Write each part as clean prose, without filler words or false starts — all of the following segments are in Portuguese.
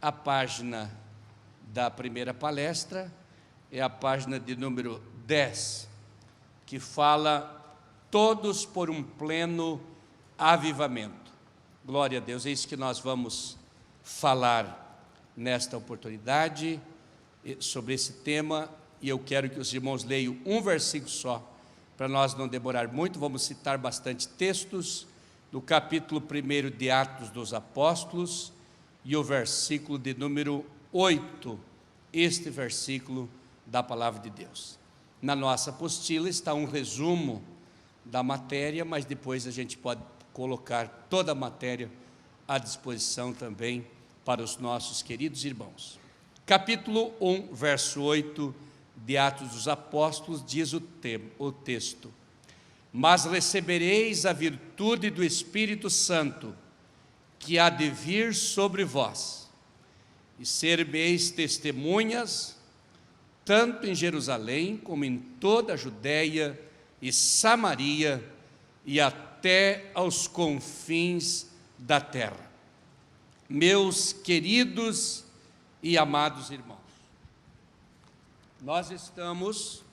a página da primeira palestra é a página de número 10, que fala todos por um pleno avivamento. Glória a Deus, é isso que nós vamos falar nesta oportunidade, sobre esse tema, e eu quero que os irmãos leiam um versículo só, para nós não demorar muito. Vamos citar bastante textos, do capítulo 1 de Atos dos Apóstolos, e o versículo de número 8, este versículo da Palavra de Deus. Na nossa apostila está um resumo da matéria, mas depois a gente pode colocar toda a matéria à disposição também para os nossos queridos irmãos. Capítulo 1, verso 8 de Atos dos Apóstolos, diz o texto: mas recebereis a virtude do Espírito Santo, que há de vir sobre vós, e ser-me-eis testemunhas, tanto em Jerusalém, como em toda a Judéia e Samaria, e até aos confins da terra. Meus queridos e amados irmãos, nós estamos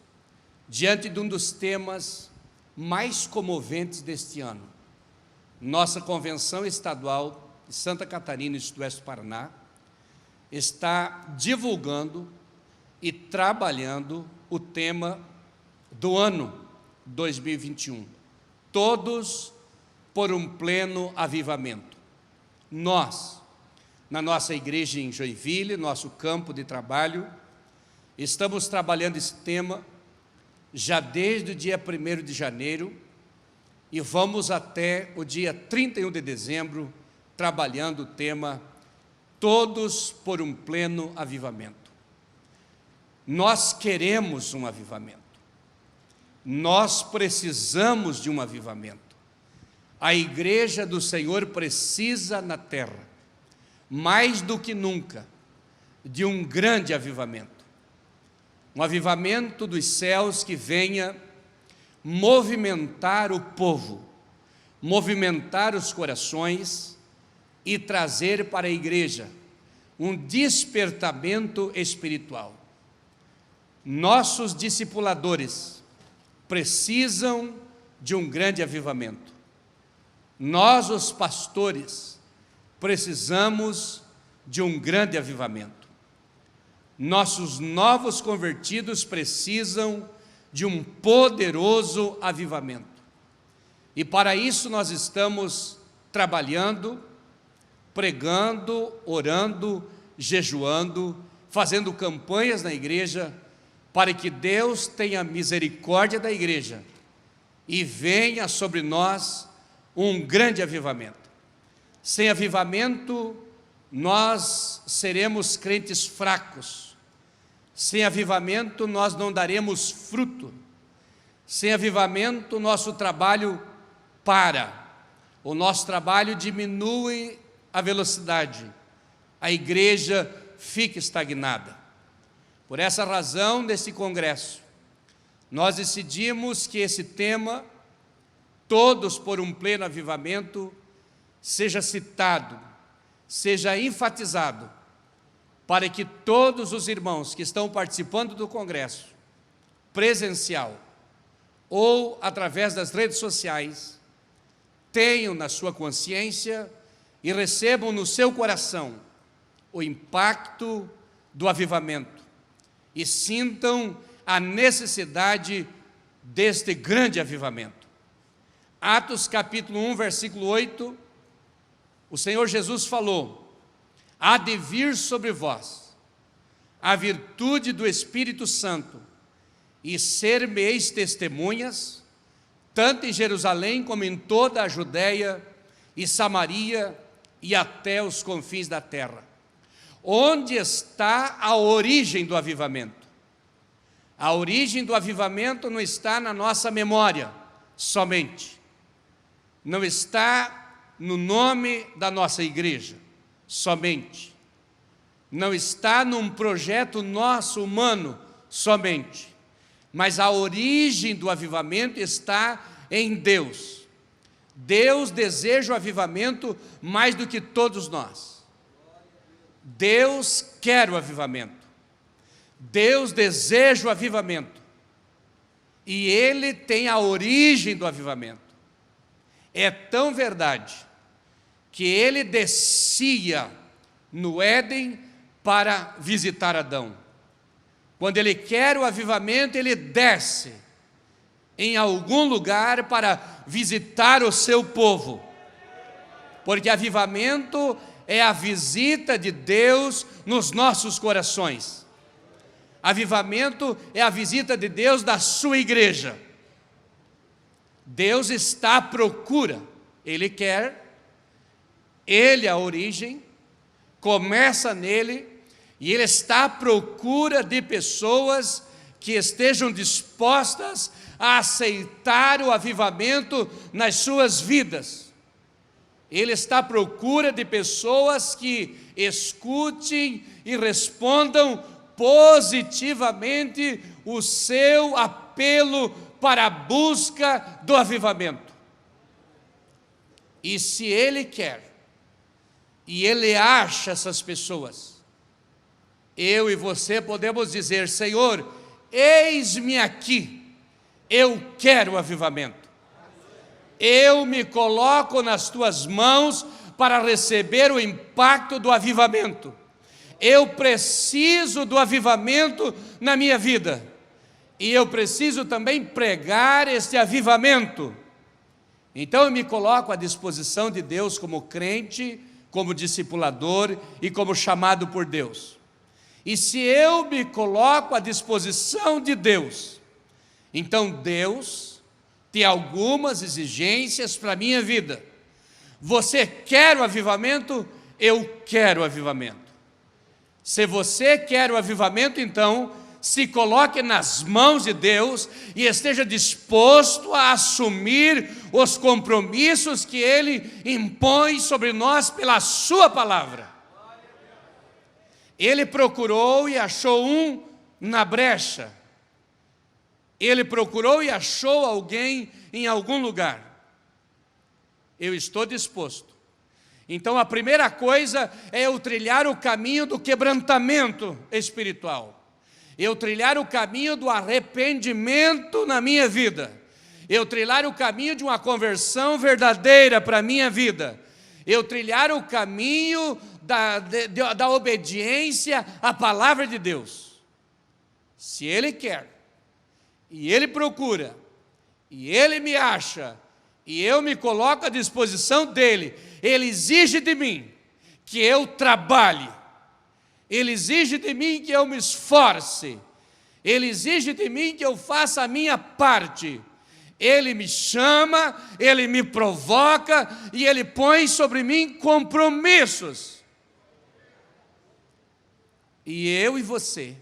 diante de um dos temas mais comoventes deste ano. Nossa Convenção Estadual de Santa Catarina e Sudoeste do Paraná está divulgando e trabalhando o tema do ano 2021, todos por um pleno avivamento. Nós, na nossa igreja em Joinville, nosso campo de trabalho, estamos trabalhando esse tema já desde o dia 1º de janeiro e vamos até o dia 31 de dezembro trabalhando o tema todos por um pleno avivamento. Nós queremos um avivamento, nós precisamos de um avivamento. A igreja do Senhor precisa na terra, mais do que nunca, de um grande avivamento. Um avivamento dos céus que venha movimentar o povo, movimentar os corações e trazer para a igreja um despertamento espiritual. Nossos discipuladores precisam de um grande avivamento. Nós, os pastores, precisamos de um grande avivamento. Nossos novos convertidos precisam de um poderoso avivamento. E para isso nós estamos trabalhando, pregando, orando, jejuando, fazendo campanhas na igreja, para que Deus tenha misericórdia da igreja e venha sobre nós um grande avivamento. Sem avivamento, nós seremos crentes fracos. Sem avivamento, nós não daremos fruto. Sem avivamento, nosso trabalho para. O nosso trabalho diminui a velocidade. A igreja fica estagnada. Por essa razão, nesse congresso, nós decidimos que esse tema, todos por um pleno avivamento, seja citado, seja enfatizado, para que todos os irmãos que estão participando do congresso, presencial ou através das redes sociais, tenham na sua consciência e recebam no seu coração o impacto do avivamento e sintam a necessidade deste grande avivamento. Atos capítulo 1, versículo 8, o Senhor Jesus falou: há de vir sobre vós a virtude do Espírito Santo, e ser-me-eis testemunhas, tanto em Jerusalém como em toda a Judéia e Samaria e até os confins da terra. Onde está a origem do avivamento? A origem do avivamento não está na nossa memória somente, não está no nome da nossa igreja somente, não está num projeto nosso humano somente, mas a origem do avivamento está em Deus. Deus deseja o avivamento mais do que todos nós. Deus quer o avivamento. Deus deseja o avivamento. E Ele tem a origem do avivamento. É tão verdade que Ele descia no Éden para visitar Adão. Quando Ele quer o avivamento, Ele desce em algum lugar para visitar o seu povo. Porque avivamento é a visita de Deus nos nossos corações. Avivamento é a visita de Deus da sua igreja. Deus está à procura, Ele quer, Ele é a origem, começa nele, e Ele está à procura de pessoas que estejam dispostas a aceitar o avivamento nas suas vidas. Ele está à procura de pessoas que escutem e respondam positivamente o seu apelo para a busca do avivamento. E se Ele quer, e Ele acha essas pessoas, eu e você podemos dizer: Senhor, eis-me aqui, eu quero o avivamento. Eu me coloco nas tuas mãos para receber o impacto do avivamento. Eu preciso do avivamento na minha vida. E eu preciso também pregar este avivamento. Então eu me coloco à disposição de Deus como crente, como discipulador e como chamado por Deus. E se eu me coloco à disposição de Deus, então Deus tem algumas exigências para a minha vida. Você quer o avivamento? Eu quero o avivamento. Se você quer o avivamento, então se coloque nas mãos de Deus e esteja disposto a assumir os compromissos que Ele impõe sobre nós pela sua palavra. Ele procurou e achou um na brecha. Ele procurou e achou alguém em algum lugar. Eu estou disposto. Então a primeira coisa é eu trilhar o caminho do quebrantamento espiritual. Eu trilhar o caminho do arrependimento na minha vida. Eu trilhar o caminho de uma conversão verdadeira para a minha vida. Eu trilhar o caminho da obediência à palavra de Deus. Se Ele quer, e Ele procura, e Ele me acha, e eu me coloco à disposição dEle, Ele exige de mim que eu trabalhe, Ele exige de mim que eu me esforce, Ele exige de mim que eu faça a minha parte. Ele me chama, Ele me provoca e Ele põe sobre mim compromissos. E eu e você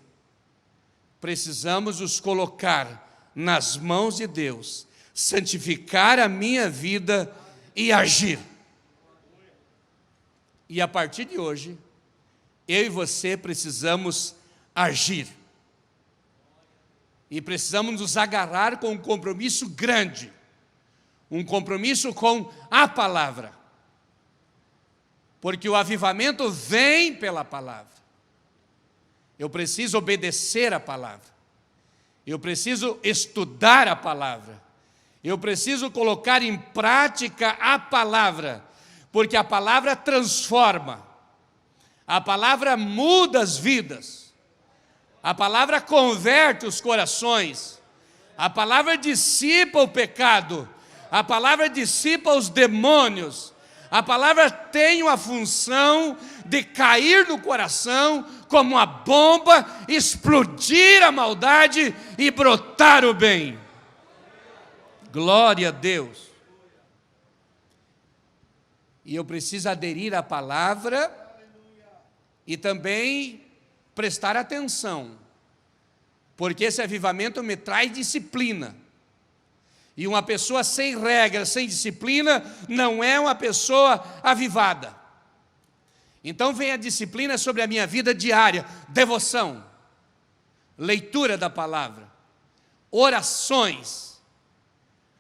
precisamos nos colocar nas mãos de Deus, santificar a minha vida e agir. E a partir de hoje, eu e você precisamos agir. E precisamos nos agarrar com um compromisso grande, um compromisso com a palavra. Porque o avivamento vem pela palavra. Eu preciso obedecer a palavra. Eu preciso estudar a palavra. Eu preciso colocar em prática a palavra, porque a palavra transforma. A palavra muda as vidas. A palavra converte os corações. A palavra dissipa o pecado. A palavra dissipa os demônios. A palavra tem uma função de cair no coração como uma bomba, explodir a maldade e brotar o bem. Glória a Deus. E eu preciso aderir à palavra e também prestar atenção, porque esse avivamento me traz disciplina. E uma pessoa sem regras, sem disciplina, não é uma pessoa avivada. Então vem a disciplina sobre a minha vida diária, devoção, leitura da palavra, orações,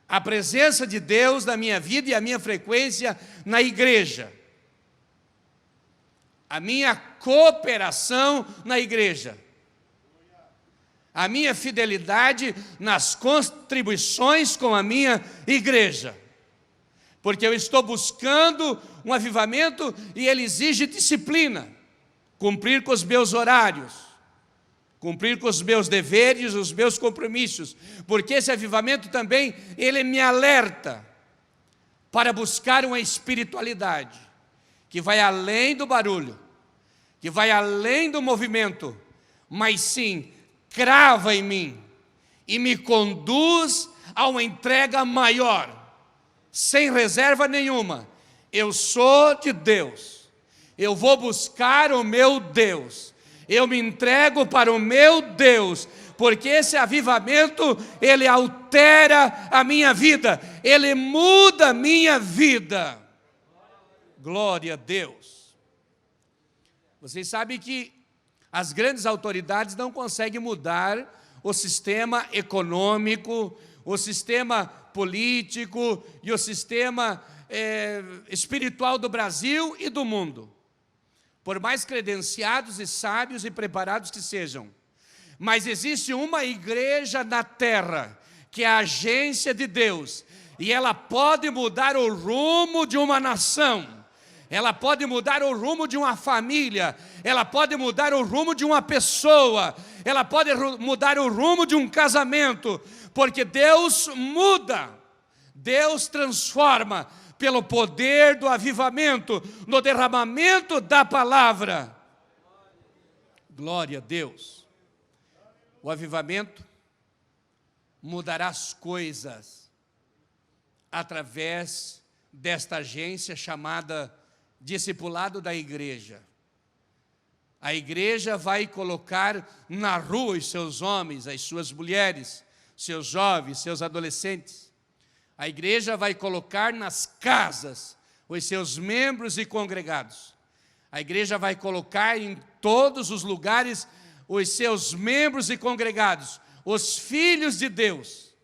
a presença de Deus na minha vida e a minha frequência na igreja. a minha cooperação na igreja, a minha fidelidade nas contribuições com a minha igreja, porque eu estou buscando um avivamento e ele exige disciplina, cumprir com os meus horários, cumprir com os meus deveres, os meus compromissos, porque esse avivamento também, ele me alerta para buscar uma espiritualidade que vai além do barulho, que vai além do movimento, mas sim, crava em mim e me conduz a uma entrega maior, sem reserva nenhuma. Eu sou de Deus, eu vou buscar o meu Deus, eu me entrego para o meu Deus, porque esse avivamento, ele altera a minha vida, ele muda a minha vida. Glória a Deus. Vocês sabem que as grandes autoridades não conseguem mudar o sistema econômico, o sistema político e o sistema espiritual do Brasil e do mundo, por mais credenciados e sábios e preparados que sejam. Mas existe uma igreja na terra, que é a agência de Deus, e ela pode mudar o rumo de uma nação, ela pode mudar o rumo de uma família, ela pode mudar o rumo de uma pessoa, ela pode mudar o rumo de um casamento, porque Deus muda, Deus transforma, pelo poder do avivamento, no derramamento da palavra. Glória a Deus. O avivamento mudará as coisas através desta agência chamada discipulado da igreja. A igreja vai colocar na rua os seus homens, as suas mulheres, seus jovens, seus adolescentes. A igreja vai colocar nas casas os seus membros e congregados. A igreja vai colocar em todos os lugares os seus membros e congregados, os filhos de Deus,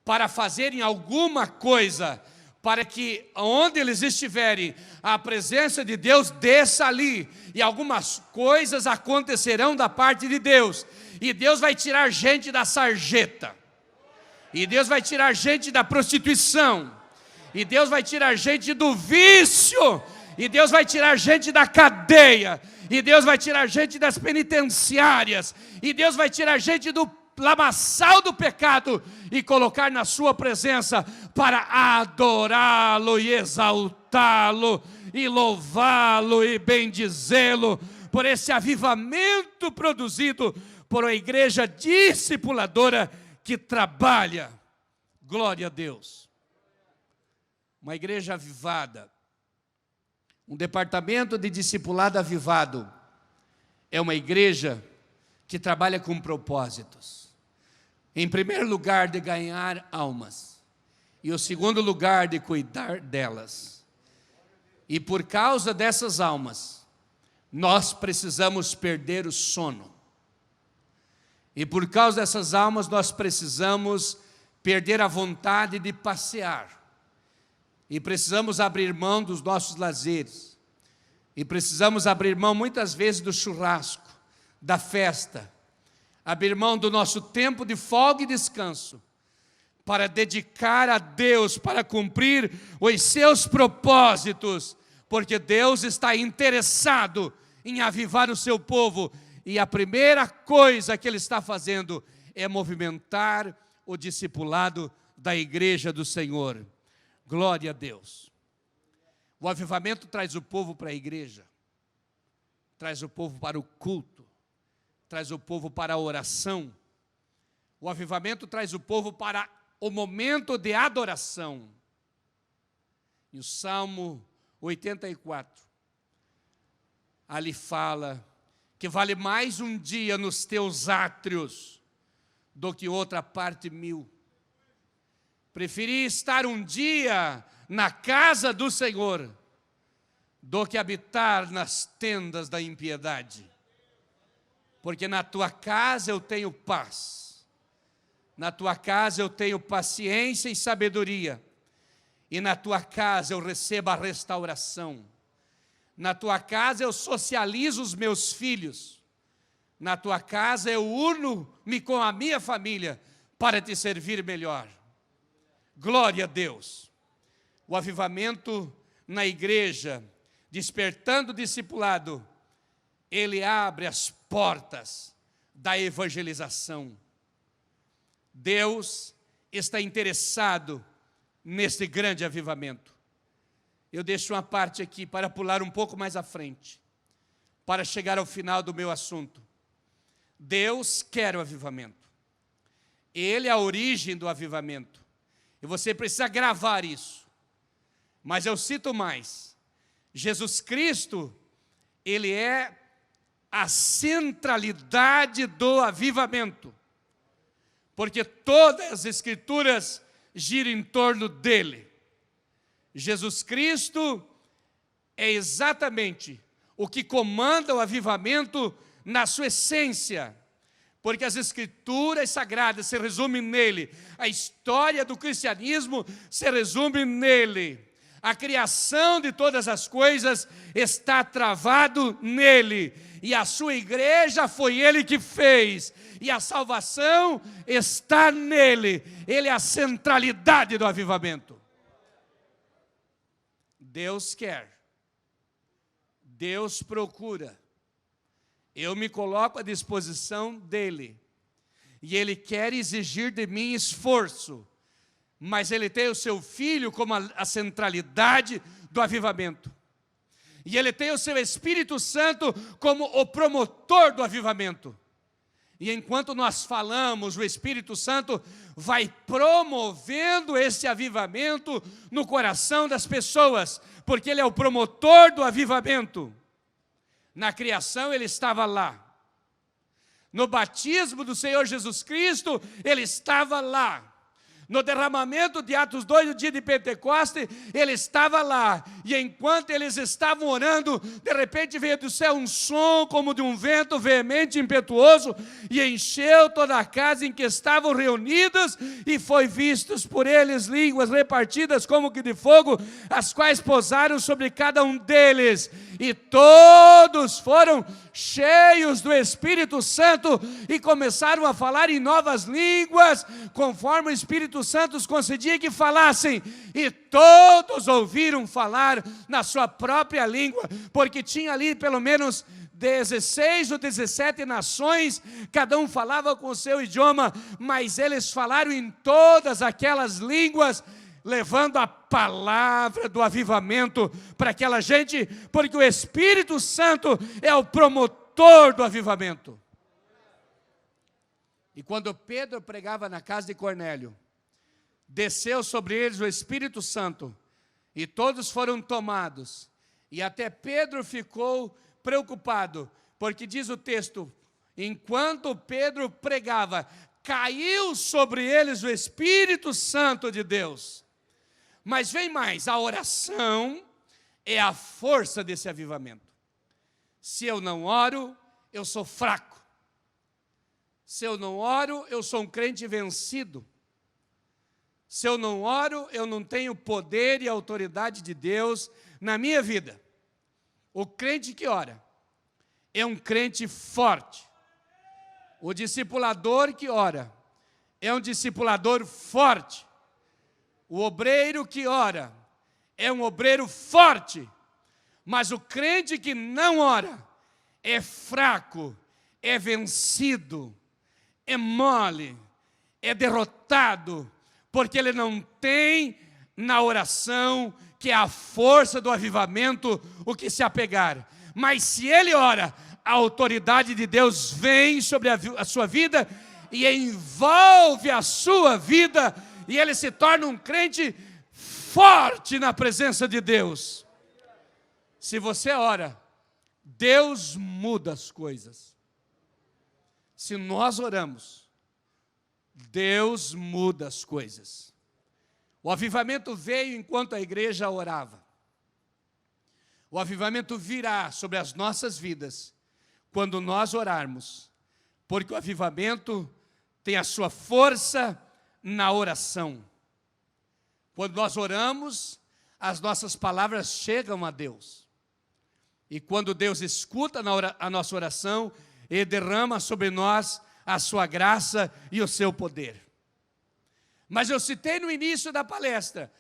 para fazerem alguma coisa, para que onde eles estiverem, a presença de Deus desça ali, e algumas coisas acontecerão da parte de Deus, e Deus vai tirar gente da sarjeta, e Deus vai tirar gente da prostituição, e Deus vai tirar gente do vício, e Deus vai tirar gente da cadeia, e Deus vai tirar gente das penitenciárias, e Deus vai tirar gente do lamaçal do pecado e colocar na sua presença para adorá-lo e exaltá-lo e louvá-lo e bendizê-lo por esse avivamento produzido por uma igreja discipuladora que trabalha. Glória a Deus. Uma igreja avivada, um departamento de discipulado avivado, é uma igreja que trabalha com propósitos. Em primeiro lugar, de ganhar almas. E o segundo lugar, de cuidar delas. E por causa dessas almas, nós precisamos perder o sono. E por causa dessas almas, nós precisamos perder a vontade de passear. E precisamos abrir mão dos nossos lazeres. E precisamos abrir mão muitas vezes do churrasco, da festa, abrir mão do nosso tempo de folga e descanso, para dedicar a Deus, para cumprir os seus propósitos, porque Deus está interessado em avivar o seu povo, e a primeira coisa que Ele está fazendo é movimentar o discipulado da igreja do Senhor. Glória a Deus. O avivamento traz o povo para a igreja, traz o povo para o culto, traz o povo para a oração. O avivamento traz o povo para o momento de adoração. E o Salmo 84, ali fala que vale mais um dia nos teus átrios do que outra parte 1000. Preferi estar um dia na casa do Senhor do que habitar nas tendas da impiedade. Porque na tua casa eu tenho paz, na tua casa eu tenho paciência e sabedoria, e na tua casa eu recebo a restauração, Na tua casa eu socializo os meus filhos. Na tua casa eu uno-me com a minha família para te servir melhor. Glória a Deus. O avivamento na igreja, despertando o discipulado, ele abre as portas da evangelização. Deus está interessado neste grande avivamento. Eu deixo uma parte aqui para pular um pouco mais à frente, para chegar ao final do meu assunto. Deus quer o avivamento. Ele é a origem do avivamento. E você precisa gravar isso. Mas eu cito mais. Jesus Cristo, ele é a centralidade do avivamento. Porque todas as Escrituras giram em torno dele. Jesus Cristo é exatamente o que comanda o avivamento na sua essência. Porque as Escrituras Sagradas se resumem nele. A história do cristianismo se resume nele. A criação de todas as coisas está travado nele. E a sua igreja foi ele que fez. E a salvação está nele. Ele é a centralidade do avivamento. Deus quer. Deus procura. Eu me coloco à disposição dele. E ele quer exigir de mim esforço. Mas ele tem o seu Filho como a centralidade do avivamento. E ele tem o seu Espírito Santo como o promotor do avivamento. E enquanto nós falamos, o Espírito Santo vai promovendo esse avivamento no coração das pessoas, porque ele é o promotor do avivamento. Na criação ele estava lá. No batismo do Senhor Jesus Cristo, ele estava lá. No derramamento de Atos 2, no dia de Pentecoste, ele estava lá. E enquanto eles estavam orando, de repente veio do céu um som como de um vento veemente e impetuoso, e encheu toda a casa em que estavam reunidos, e foi vistos por eles línguas repartidas como que de fogo, as quais pousaram sobre cada um deles. E todos foram cheios do Espírito Santo e começaram a falar em novas línguas, conforme o Espírito Santo os concedia que falassem. E todos ouviram falar na sua própria língua, porque tinha ali pelo menos 16 ou 17 nações, cada um falava com o seu idioma, mas eles falaram em todas aquelas línguas, levando a palavra do avivamento para aquela gente, porque o Espírito Santo é o promotor do avivamento. E quando Pedro pregava na casa de Cornélio, desceu sobre eles o Espírito Santo, e todos foram tomados, e até Pedro ficou preocupado, porque diz o texto, enquanto Pedro pregava, caiu sobre eles o Espírito Santo de Deus. Mas vem mais, a oração é a força desse avivamento. Se eu não oro, eu sou fraco. Se eu não oro, eu sou um crente vencido. Se eu não oro, eu não tenho poder e autoridade de Deus na minha vida. O crente que ora é um crente forte. O discipulador que ora é um discipulador forte. O obreiro que ora é um obreiro forte, mas o crente que não ora é fraco, é vencido, é mole, é derrotado, porque ele não tem na oração, que é a força do avivamento, o que se apegar. Mas se ele ora, a autoridade de Deus vem sobre a sua vida e envolve a sua vida, e ele se torna um crente forte na presença de Deus. Se você ora, Deus muda as coisas. Se nós oramos, Deus muda as coisas. O avivamento veio enquanto a igreja orava. O avivamento virá sobre as nossas vidas quando nós orarmos, porque o avivamento tem a sua força na oração. Quando nós oramos, as nossas palavras chegam a Deus. E quando Deus escuta a nossa oração, Ele derrama sobre nós a sua graça e o seu poder. Mas eu citei no início da palestra,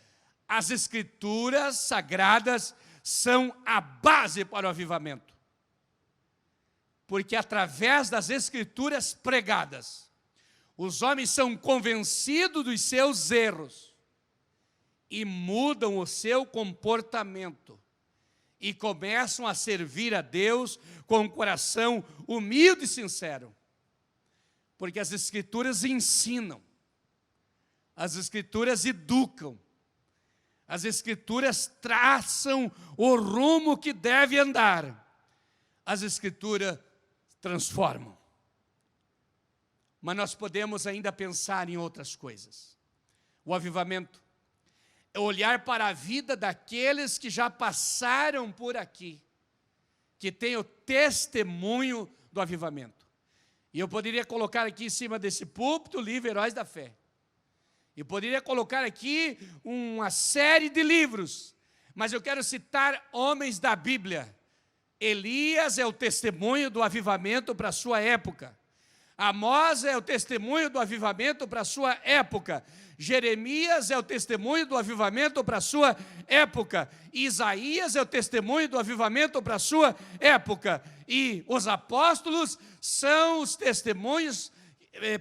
as Escrituras Sagradas são a base para o avivamento. Porque através das Escrituras pregadas, os homens são convencidos dos seus erros e mudam o seu comportamento e começam a servir a Deus com um coração humilde e sincero. Porque as Escrituras ensinam, as Escrituras educam, as Escrituras traçam o rumo que deve andar, as Escrituras transformam. Mas nós podemos ainda pensar em outras coisas. O avivamento é olhar para a vida daqueles que já passaram por aqui, que têm o testemunho do avivamento. E eu poderia colocar aqui em cima desse púlpito o livro Heróis da Fé. E poderia colocar aqui uma série de livros, mas eu quero citar homens da Bíblia. Elias é o testemunho do avivamento para a sua época. Amós é o testemunho do avivamento para a sua época. Jeremias é o testemunho do avivamento para a sua época. Isaías é o testemunho do avivamento para a sua época. E os apóstolos são os testemunhos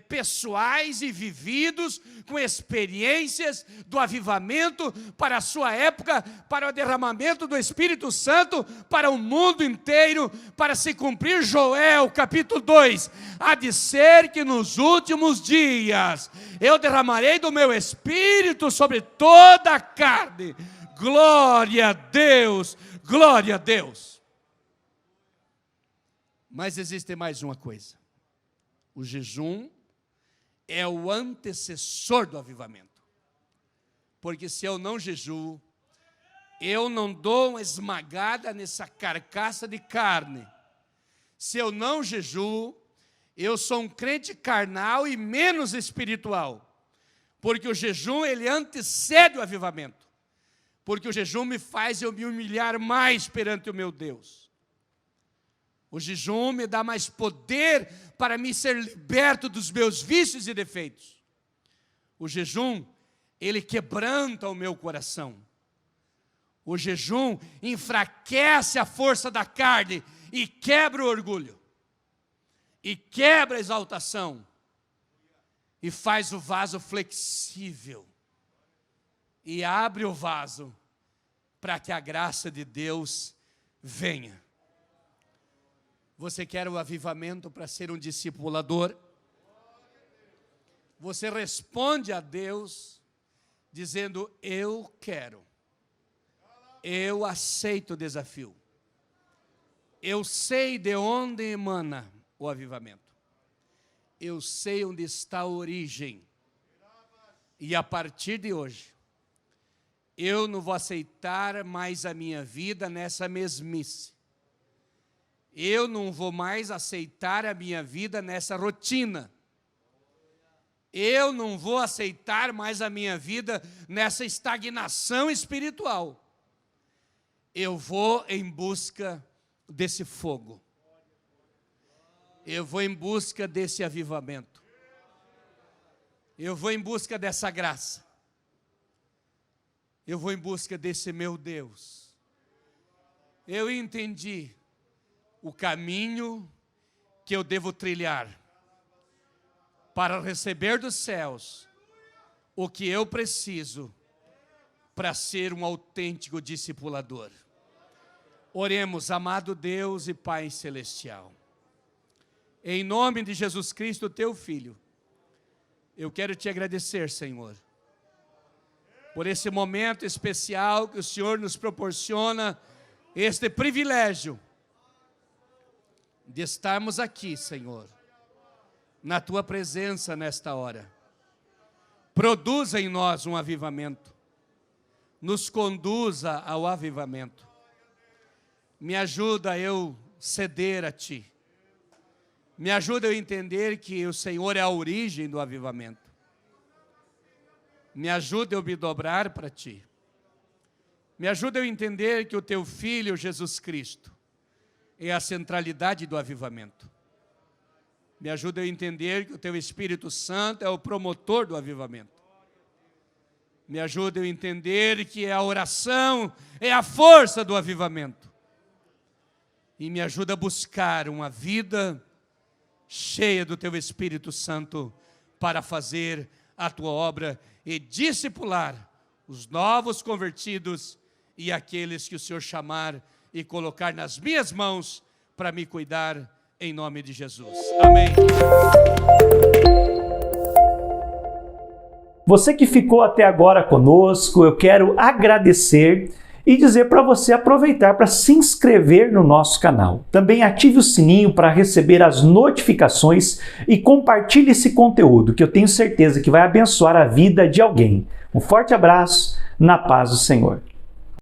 pessoais e vividos, com experiências do avivamento para a sua época, para o derramamento do Espírito Santo, para o mundo inteiro, para se cumprir Joel capítulo 2, há de ser que nos últimos dias eu derramarei do meu Espírito sobre toda a carne. Glória a Deus, glória a Deus. Mas existe mais uma coisa. O jejum é o antecessor do avivamento. Porque se eu não jejuo, eu não dou uma esmagada nessa carcaça de carne. Se eu não jejuo, eu sou um crente carnal e menos espiritual. Porque o jejum, ele antecede o avivamento. Porque o jejum me faz eu me humilhar mais perante o meu Deus. O jejum me dá mais poder para me ser liberto dos meus vícios e defeitos. O jejum, ele quebranta o meu coração. O jejum enfraquece a força da carne e quebra o orgulho. E quebra a exaltação. E faz o vaso flexível. E abre o vaso para que a graça de Deus venha. Você quer o avivamento para ser um discipulador? Você responde a Deus dizendo: eu quero. Eu aceito o desafio. Eu sei de onde emana o avivamento. Eu sei onde está a origem. E a partir de hoje, eu não vou aceitar mais a minha vida nessa mesmice. Eu não vou mais aceitar a minha vida nessa rotina. Eu não vou aceitar mais a minha vida nessa estagnação espiritual. Eu vou em busca desse fogo. Eu vou em busca desse avivamento. Eu vou em busca dessa graça. Eu vou em busca desse meu Deus. Eu entendi o caminho que eu devo trilhar para receber dos céus o que eu preciso para ser um autêntico discipulador. Oremos, amado Deus e Pai Celestial. Em nome de Jesus Cristo, teu Filho, eu quero te agradecer, Senhor, por esse momento especial que o Senhor nos proporciona, este privilégio de estarmos aqui, Senhor, na Tua presença nesta hora. Produza em nós um avivamento. Nos conduza ao avivamento. Me ajuda a eu ceder a Ti. Me ajuda a eu entender que o Senhor é a origem do avivamento. Me ajuda a eu me dobrar para Ti. Me ajuda a eu entender que o Teu Filho, Jesus Cristo, é a centralidade do avivamento. Me ajuda a entender que o teu Espírito Santo é o promotor do avivamento. Me ajuda a entender que a oração é a força do avivamento. E me ajuda a buscar uma vida cheia do teu Espírito Santo para fazer a tua obra e discipular os novos convertidos e aqueles que o Senhor chamar e colocar nas minhas mãos para me cuidar, em nome de Jesus. Amém. Você que ficou até agora conosco, eu quero agradecer e dizer para você aproveitar para se inscrever no nosso canal. Também ative o sininho para receber as notificações e compartilhe esse conteúdo que eu tenho certeza que vai abençoar a vida de alguém. Um forte abraço, na paz do Senhor.